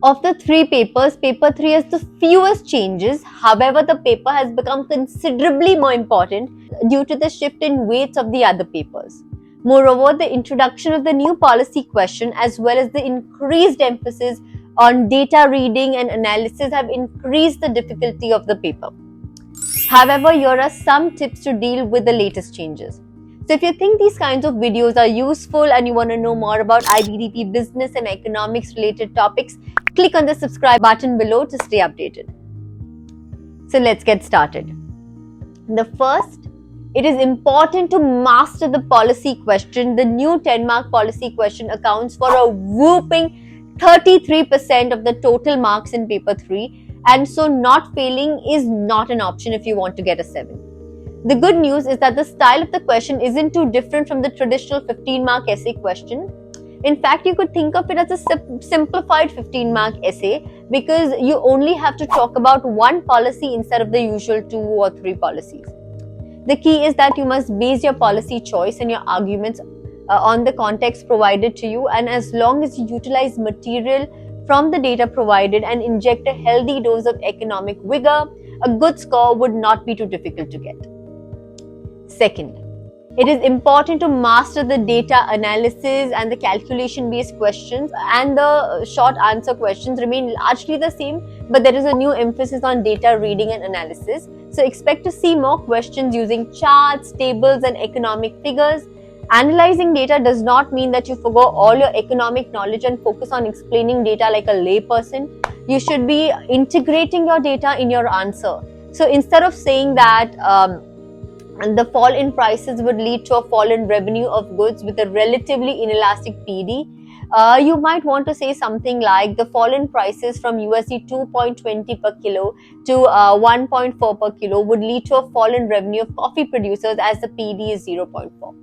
Of the three papers, paper 3 has the fewest changes. However, the paper has become considerably more important due to the shift in weights of the other papers. Moreover, the introduction of the new policy question as well as the increased emphasis on data reading and analysis have increased the difficulty of the paper. However, here are some tips to deal with the latest changes. So if you think these kinds of videos are useful and you want to know more about IBDP business and economics related topics, click on the subscribe button below to stay updated. So let's get started. The first, it is important to master the policy question. The new 10-mark policy question accounts for a whooping 33% of the total marks in paper 3, and so not failing is not an option if you want to get a 7. The good news is that the style of the question isn't too different from the traditional 15-mark essay question. In fact, you could think of it as a simplified 15-mark essay because you only have to talk about one policy instead of the usual 2 or 3 policies. The key is that you must base your policy choice and your arguments on the context provided to you, and as long as you utilize material from the data provided and inject a healthy dose of economic vigor, a good score would not be too difficult to get. Second, it is important to master the data analysis and the calculation-based questions, and the short answer questions remain largely the same, but there is a new emphasis on data reading and analysis. So expect to see more questions using charts, tables, and economic figures. Analyzing data does not mean that you forgo all your economic knowledge and focus on explaining data like a layperson. You should be integrating your data in your answer. So instead of saying that the fall in prices would lead to a fall in revenue of goods with a relatively inelastic PD, you might want to say something like the fall in prices from USD 2.20 per kilo to 1.4 per kilo would lead to a fall in revenue of coffee producers as the PD is 0.4.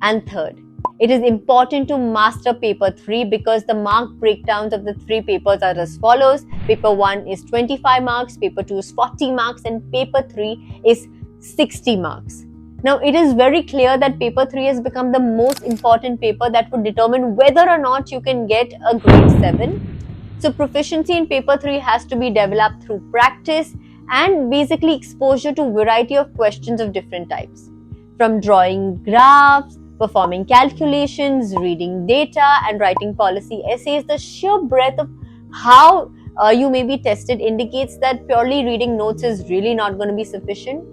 And third, it is important to master paper 3 because the mark breakdowns of the 3 papers are as follows. Paper 1 is 25 marks, paper 2 is 40 marks, and paper 3 is 60 marks. Now, it is very clear that paper 3 has become the most important paper that would determine whether or not you can get a grade 7. So, proficiency in paper 3 has to be developed through practice and basically exposure to a variety of questions of different types. From drawing graphs, performing calculations, reading data, and writing policy essays, the sheer breadth of how you may be tested indicates that purely reading notes is really not going to be sufficient.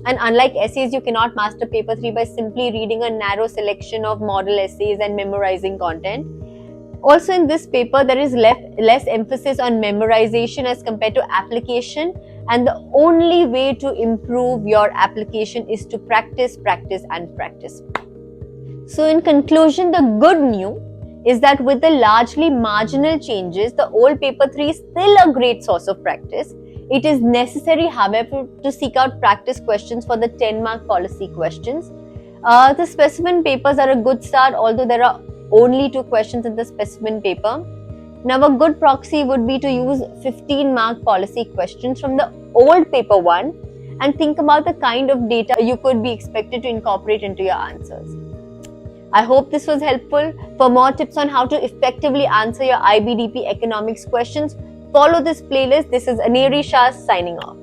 And unlike essays, you cannot master paper 3 by simply reading a narrow selection of model essays and memorizing content. Also in this paper, there is less emphasis on memorization as compared to application, and the only way to improve your application is to practice, practice, and practice. So in conclusion, the good news is that with the largely marginal changes, the old paper 3 is still a great source of practice. It is necessary, however, to seek out practice questions for the 10-mark policy questions. The specimen papers are a good start, although there are only 2 questions in the specimen paper. Now, a good proxy would be to use 15-mark policy questions from the old paper 1 and think about the kind of data you could be expected to incorporate into your answers. I hope this was helpful. For more tips on how to effectively answer your IBDP economics questions, follow this playlist. This is Aneri Shah signing off.